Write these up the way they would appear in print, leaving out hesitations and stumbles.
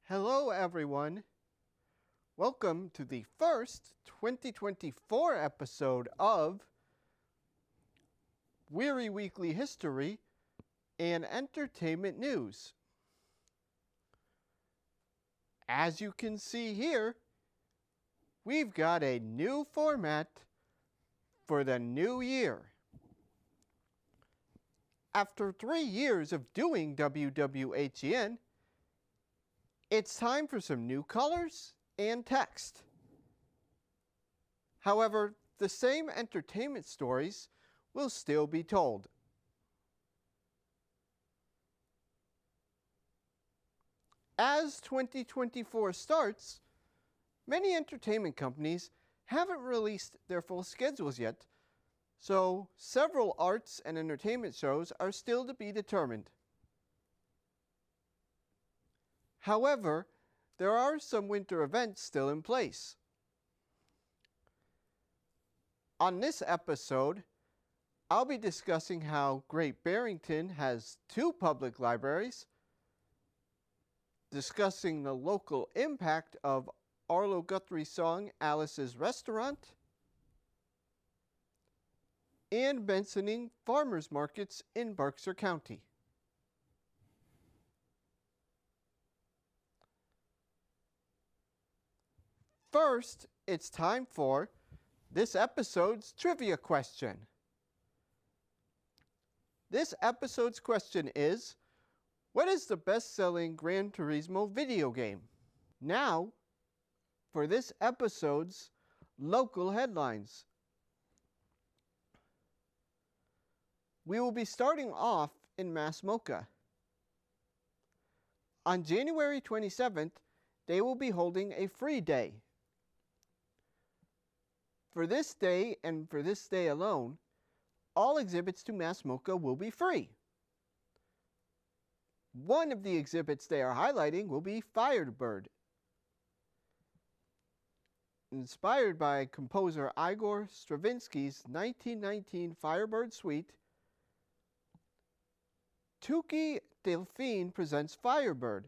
Hello everyone. Welcome to the first 2024 episode of Wehry Weekly History and Entertainment News. As you can see here, we've got a new format for the new year. After 3 years of doing WWHEN, it's time for some new colors and text. However, the same entertainment stories will still be told. As 2024 starts, many entertainment companies haven't released their full schedules yet, so several arts and entertainment shows are still to be determined. However, there are some winter events still in place. On this episode, I'll be discussing how Great Barrington has 2 public libraries, discussing the local impact of Arlo Guthrie's song Alice's Restaurant, and mentioning farmers markets in Berkshire County. First, it's time for this episode's trivia question. This episode's question is, what is the best-selling Gran Turismo video game? Now, for this episode's local headlines. We will be starting off in Massamoka. On January 27th, they will be holding a free day. For this day and for this day alone, all exhibits to Massamoka will be free. One of the exhibits they are highlighting will be Firebird. Inspired by composer Igor Stravinsky's 1919 Firebird Suite, Tuki Delphine presents Firebird,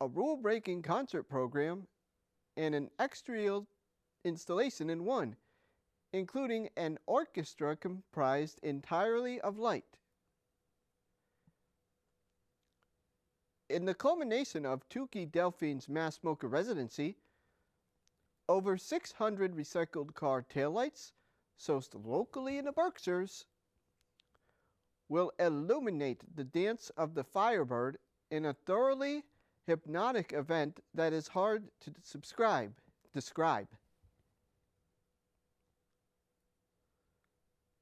a rule-breaking concert program and an exterior installation in one, including an orchestra comprised entirely of light. In the culmination of Tuki Delphine's Massamoka residency, over 600 recycled car taillights, sourced locally in the Berkshires, will illuminate the dance of the Firebird in a thoroughly hypnotic event that is hard to describe.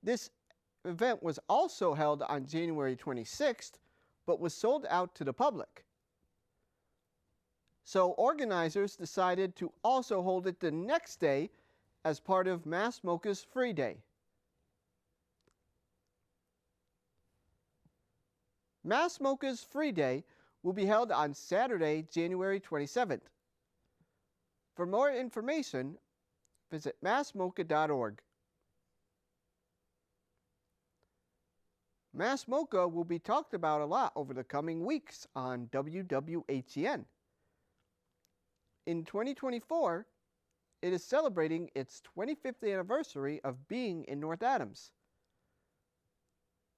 This event was also held on January 26th, but was sold out to the public. So organizers decided to also hold it the next day as part of Massamoka's Free Day. Massamoka's Free Day will be held on Saturday, January 27th. For more information, visit massamoka.org. Massamoka will be talked about a lot over the coming weeks on WWHEN. In 2024, it is celebrating its 25th anniversary of being in North Adams.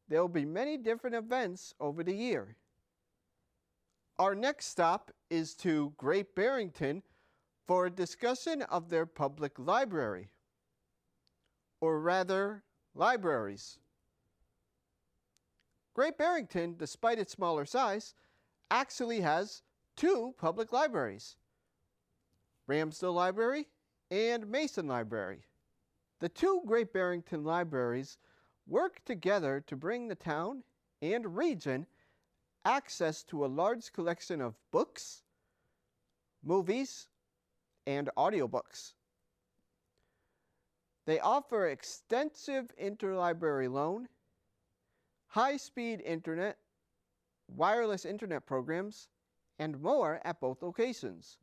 There will be many different events over the year. Our next stop is to Great Barrington for a discussion of their public library, or rather, libraries. Great Barrington, despite its smaller size, actually has 2 public libraries, Ramsdale Library and Mason Library. The 2 Great Barrington libraries work together to bring the town and region access to a large collection of books, movies, and audiobooks. They offer extensive interlibrary loan, high-speed internet, wireless internet programs, and more at both locations.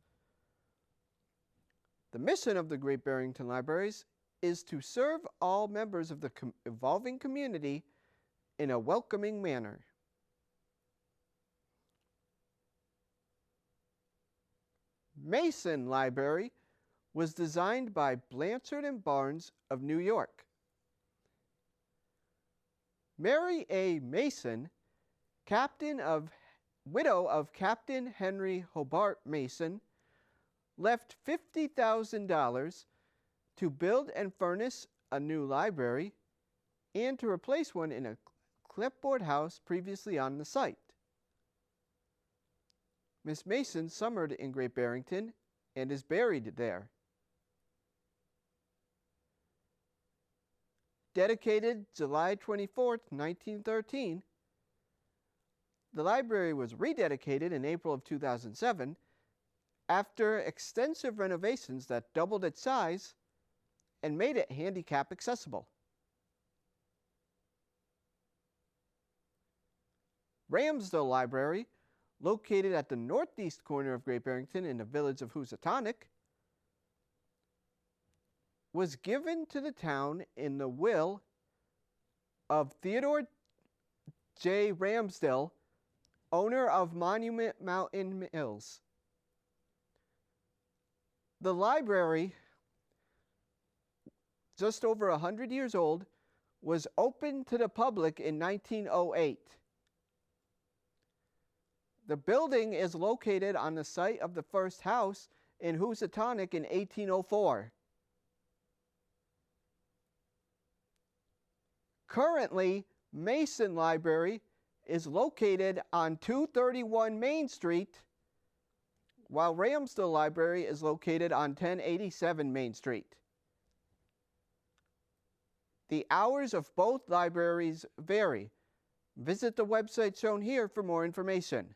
The mission of the Great Barrington Libraries is to serve all members of the evolving community in a welcoming manner. Mason Library was designed by Blanchard and Barnes of New York. Mary A. Mason, widow of Captain Henry Hobart Mason, left $50,000 to build and furnish a new library and to replace one in a clipboard house previously on the site. Miss Mason summered in Great Barrington and is buried there. Dedicated July 24, 1913, the library was rededicated in April of 2007 after extensive renovations that doubled its size and made it handicap accessible. Ramsdell Library, located at the northeast corner of Great Barrington in the village of Housatonic, was given to the town in the will of Theodore J. Ramsdell, owner of Monument Mountain Mills. The library, just over 100 years old, was opened to the public in 1908. The building is located on the site of the first house in Housatonic in 1804. Currently, Mason Library is located on 231 Main Street, while Ramsdell Library is located on 1087 Main Street. The hours of both libraries vary. Visit the website shown here for more information.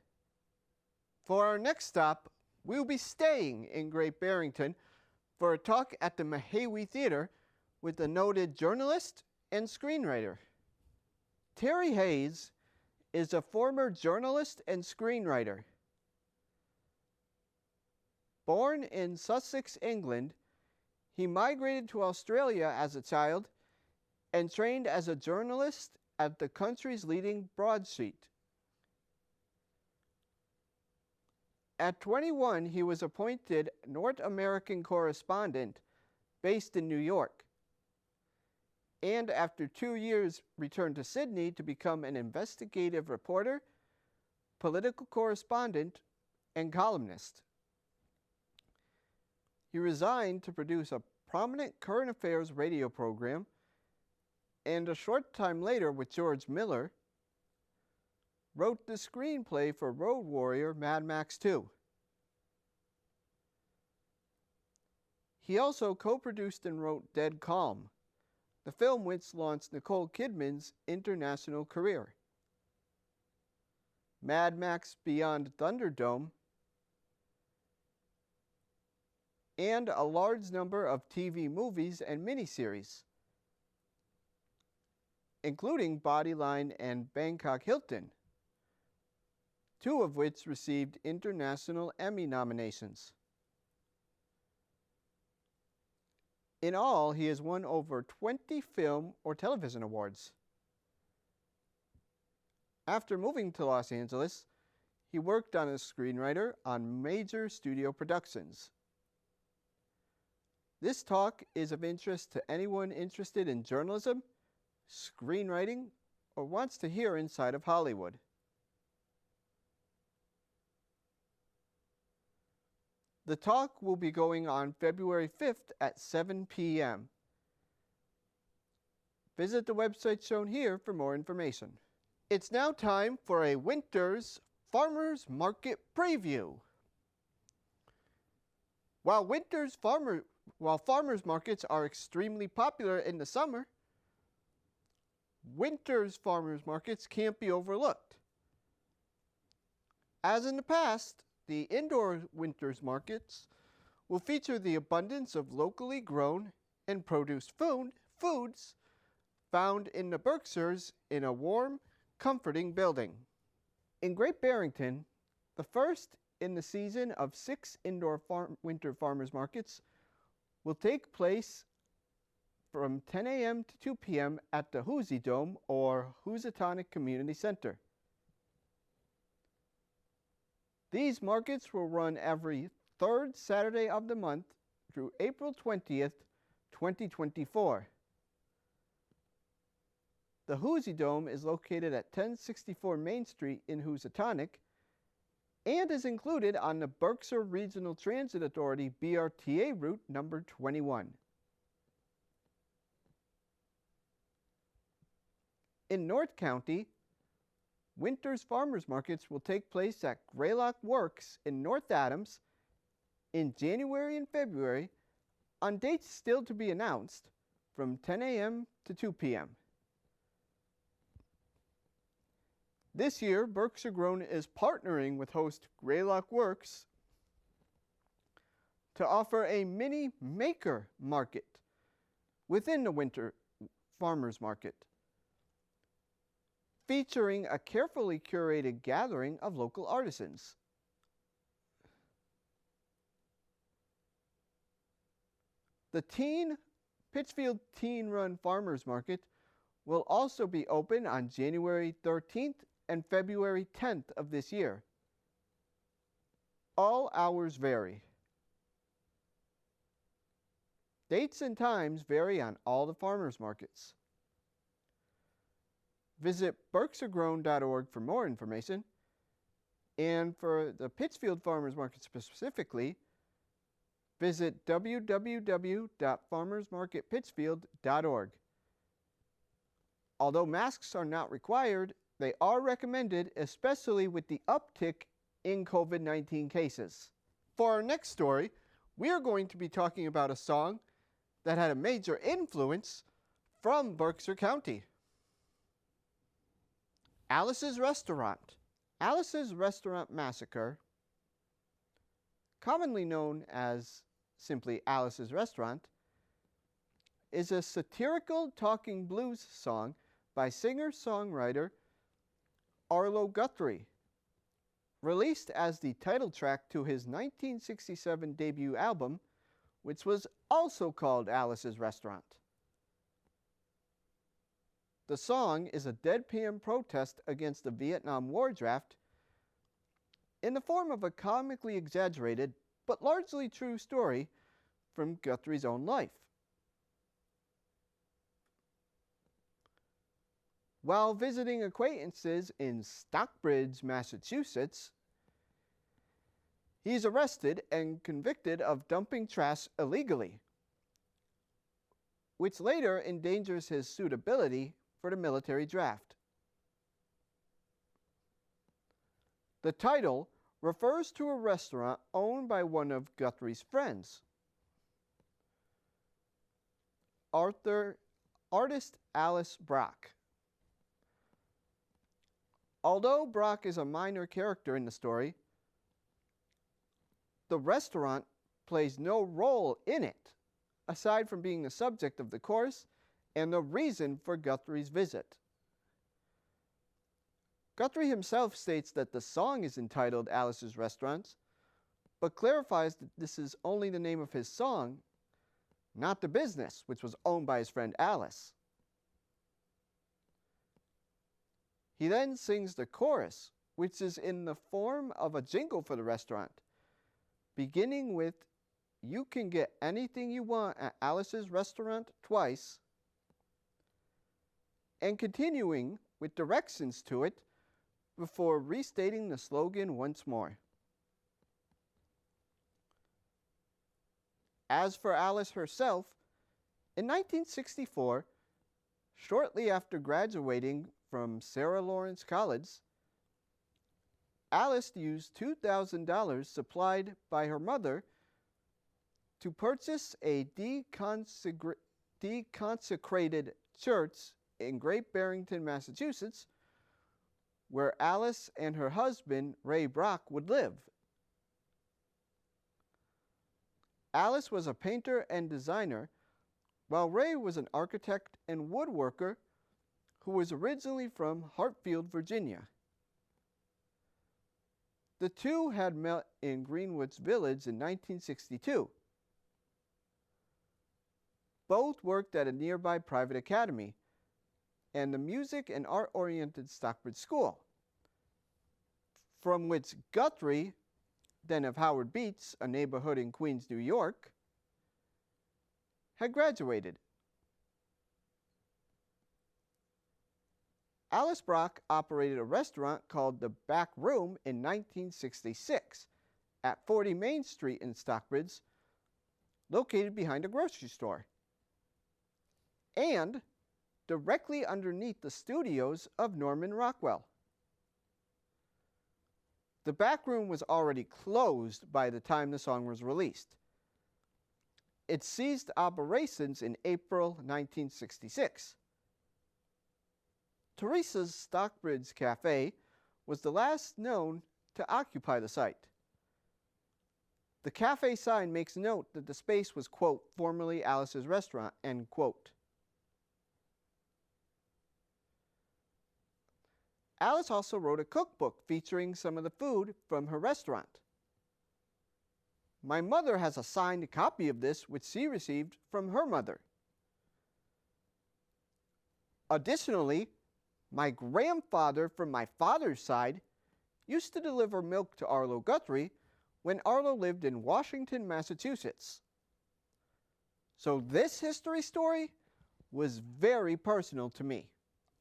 For our next stop, we'll be staying in Great Barrington for a talk at the Wehry Theater with the noted journalist and screenwriter. Terry Hayes is a former journalist and screenwriter. Born in Sussex, England, he migrated to Australia as a child and trained as a journalist at the country's leading broadsheet. At 21, he was appointed North American correspondent based in New York, and after 2 years returned to Sydney to become an investigative reporter, political correspondent, and columnist. He resigned to produce a prominent current affairs radio program, and a short time later with George Miller, wrote the screenplay for Road Warrior Mad Max 2. He also co-produced and wrote Dead Calm, the film which launched Nicole Kidman's international career. Mad Max Beyond Thunderdome, and a large number of TV movies and miniseries, including Bodyline and Bangkok Hilton, 2 of which received international Emmy nominations. In all, he has won over 20 film or television awards. After moving to Los Angeles, he worked as a screenwriter on major studio productions. This talk is of interest to anyone interested in journalism, screenwriting, or wants to hear inside of Hollywood. The talk will be going on February 5th at 7 p.m. Visit the website shown here for more information. It's now time for a winter's farmers market preview. While farmers markets are extremely popular in the summer, winter's farmers markets can't be overlooked. As in the past, the indoor winter's markets will feature the abundance of locally grown and produced foods found in the Berkshires in a warm, comforting building. In Great Barrington, the first in the season of 6 indoor winter farmers markets will take place from 10 a.m. to 2 p.m. at the Hoosie Dome or Housatonic Community Center. These markets will run every third Saturday of the month through April 20th, 2024. The Hoosier Dome is located at 1064 Main Street in Housatonic and is included on the Berkshire Regional Transit Authority BRTA route number 21. In North County, Winter's Farmers Markets will take place at Greylock Works in North Adams in January and February on dates still to be announced from 10 a.m. to 2 p.m. This year, Berkshire Grown is partnering with host Greylock Works to offer a mini maker market within the Winter Farmers Market, featuring a carefully curated gathering of local artisans. The Pittsfield Teen Run Farmers Market will also be open on January 13th and February 10th of this year. All hours vary. Dates and times vary on all the farmers markets. Visit berkshiregrown.org for more information, and for the Pittsfield Farmers Market specifically, visit www.farmersmarketpittsfield.org. Although masks are not required, they are recommended, especially with the uptick in COVID-19 cases. For our next story, we are going to be talking about a song that had a major influence from Berkshire County. Alice's Restaurant. Alice's Restaurant Massacre, commonly known as simply Alice's Restaurant, is a satirical talking blues song by singer-songwriter Arlo Guthrie, released as the title track to his 1967 debut album, which was also called Alice's Restaurant. The song is a deadpan protest against the Vietnam War draft in the form of a comically exaggerated but largely true story from Guthrie's own life. While visiting acquaintances in Stockbridge, Massachusetts, he is arrested and convicted of dumping trash illegally, which later endangers his suitability for the military draft. The title refers to a restaurant owned by one of Guthrie's friends, artist Alice Brock. Although Brock is a minor character in the story, the restaurant plays no role in it, aside from being the subject of the chorus and the reason for Guthrie's visit. Guthrie himself states that the song is entitled Alice's Restaurant, but clarifies that this is only the name of his song, not the business, which was owned by his friend Alice. He then sings the chorus, which is in the form of a jingle for the restaurant, beginning with "You can get anything you want at Alice's Restaurant twice," and continuing with directions to it before restating the slogan once more. As for Alice herself, in 1964, shortly after graduating from Sarah Lawrence College, Alice used $2,000 supplied by her mother to purchase a deconsecrated church in Great Barrington, Massachusetts, where Alice and her husband, Ray Brock, would live. Alice was a painter and designer, while Ray was an architect and woodworker who was originally from Hartfield, Virginia. The two had met in Greenwoods Village in 1962. Both worked at a nearby private academy and the music and art-oriented Stockbridge School, from which Guthrie then of Howard Beach, a neighborhood in Queens, New York, had graduated. Alice Brock operated a restaurant called The Back Room in 1966 at 40 Main Street in Stockbridge, located behind a grocery store, and directly underneath the studios of Norman Rockwell. The Back Room was already closed by the time the song was released. It ceased operations in April 1966. Teresa's Stockbridge Cafe was the last known to occupy the site. The cafe sign makes note that the space was, quote, formerly Alice's restaurant, end quote. Alice also wrote a cookbook featuring some of the food from her restaurant. My mother has a signed copy of this, which she received from her mother. Additionally, my grandfather from my father's side used to deliver milk to Arlo Guthrie when Arlo lived in Washington, Massachusetts. So this history story was very personal to me.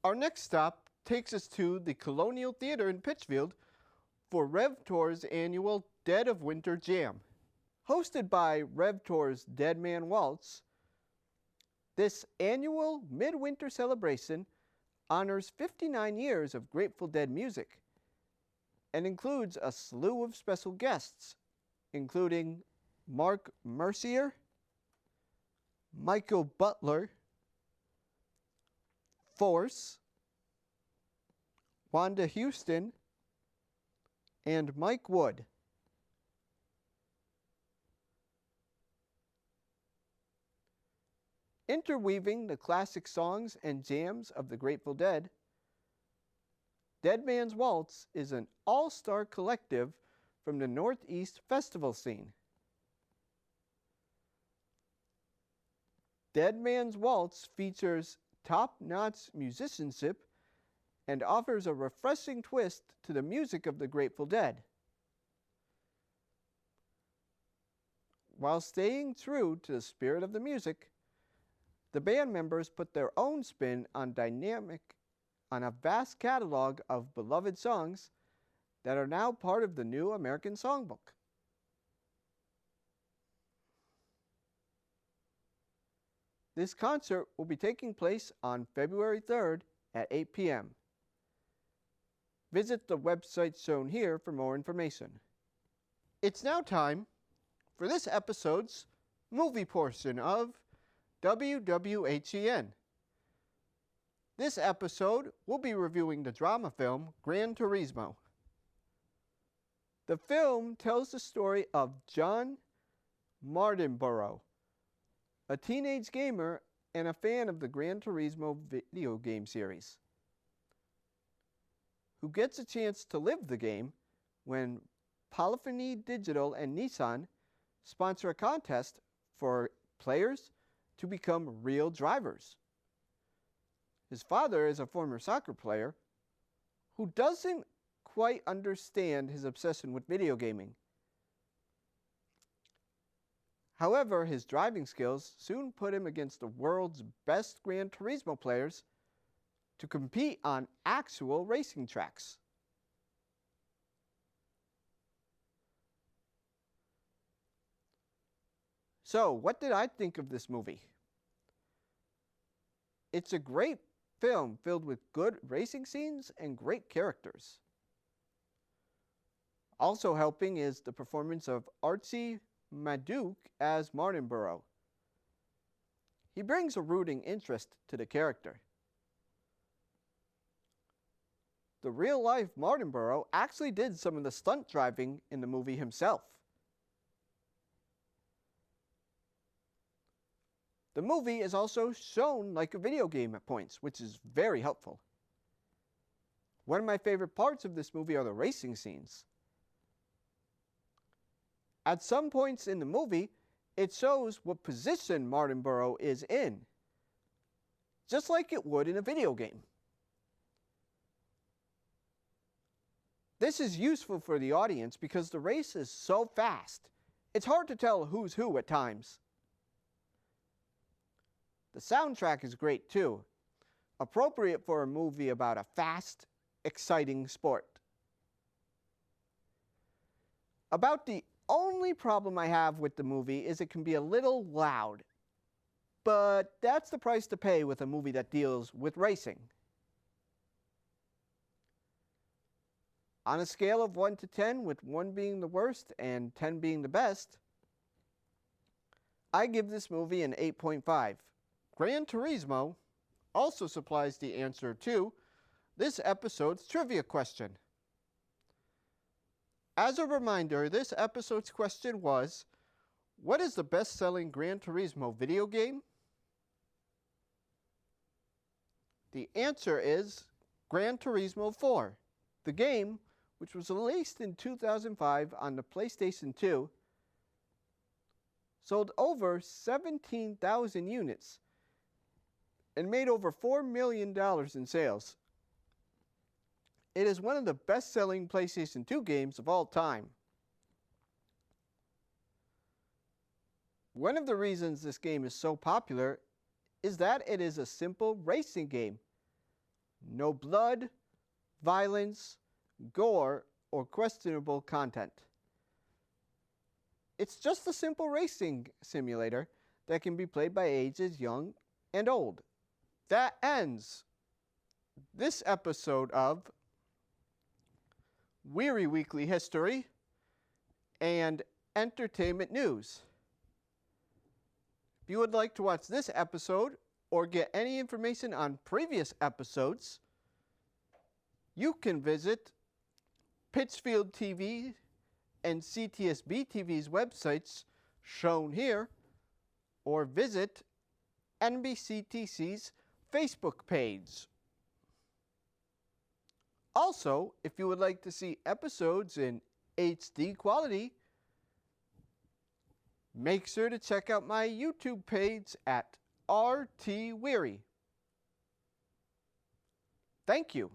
Our next stop takes us to the Colonial Theater in Pittsfield for RevTour's annual Dead of Winter Jam. Hosted by RevTour's Dead Man Waltz, this annual midwinter celebration honors 59 years of Grateful Dead music and includes a slew of special guests, including Mark Mercier, Michael Butler, Force, Wanda Houston, and Mike Wood. Interweaving the classic songs and jams of the Grateful Dead, Dead Man's Waltz is an all-star collective from the Northeast festival scene. Dead Man's Waltz features top-notch musicianship and offers a refreshing twist to the music of the Grateful Dead, while staying true to the spirit of the music. The band members put their own spin on a vast catalog of beloved songs that are now part of the New American Songbook. This concert will be taking place on February 3rd at 8 p.m. Visit the website shown here for more information. It's now time for this episode's movie portion of WWHEN. This episode will be reviewing the drama film Gran Turismo. The film tells the story of John Martinborough, a teenage gamer and a fan of the Gran Turismo video game series, who gets a chance to live the game when Polyphony Digital and Nissan sponsor a contest for players to become real drivers. His father is a former soccer player who doesn't quite understand his obsession with video gaming. However, his driving skills soon put him against the world's best Gran Turismo players to compete on actual racing tracks. So, what did I think of this movie? It's a great film filled with good racing scenes and great characters. Also helping is the performance of Archie Maduke as Martinborough. He brings a rooting interest to the character. The real-life Martinborough actually did some of the stunt driving in the movie himself. The movie is also shown like a video game at points, which is very helpful. One of my favorite parts of this movie are the racing scenes. At some points in the movie, it shows what position Martinborough is in, just like it would in a video game. This is useful for the audience because the race is so fast, it's hard to tell who's who at times. The soundtrack is great too, appropriate for a movie about a fast, exciting sport. About the only problem I have with the movie is it can be a little loud, but that's the price to pay with a movie that deals with racing. On a scale of 1 to 10, with 1 being the worst and 10 being the best, I give this movie an 8.5. Gran Turismo also supplies the answer to this episode's trivia question. As a reminder, this episode's question was, what is the best-selling Gran Turismo video game? The answer is Gran Turismo 4. The game, which was released in 2005 on the PlayStation 2, sold over 17,000 units and made over $4 million in sales. It is one of the best-selling PlayStation 2 games of all time. One of the reasons this game is so popular is that it is a simple racing game. No blood, violence, gore, or questionable content. It's just a simple racing simulator that can be played by ages young and old. That ends this episode of Wehry Weekly History and Entertainment News. If you would like to watch this episode or get any information on previous episodes, you can visit Pittsfield TV and CTSB TV's websites shown here, or visit NBCTC's Facebook page. Also, if you would like to see episodes in HD quality, make sure to check out my YouTube page at RT Wehry. Thank you.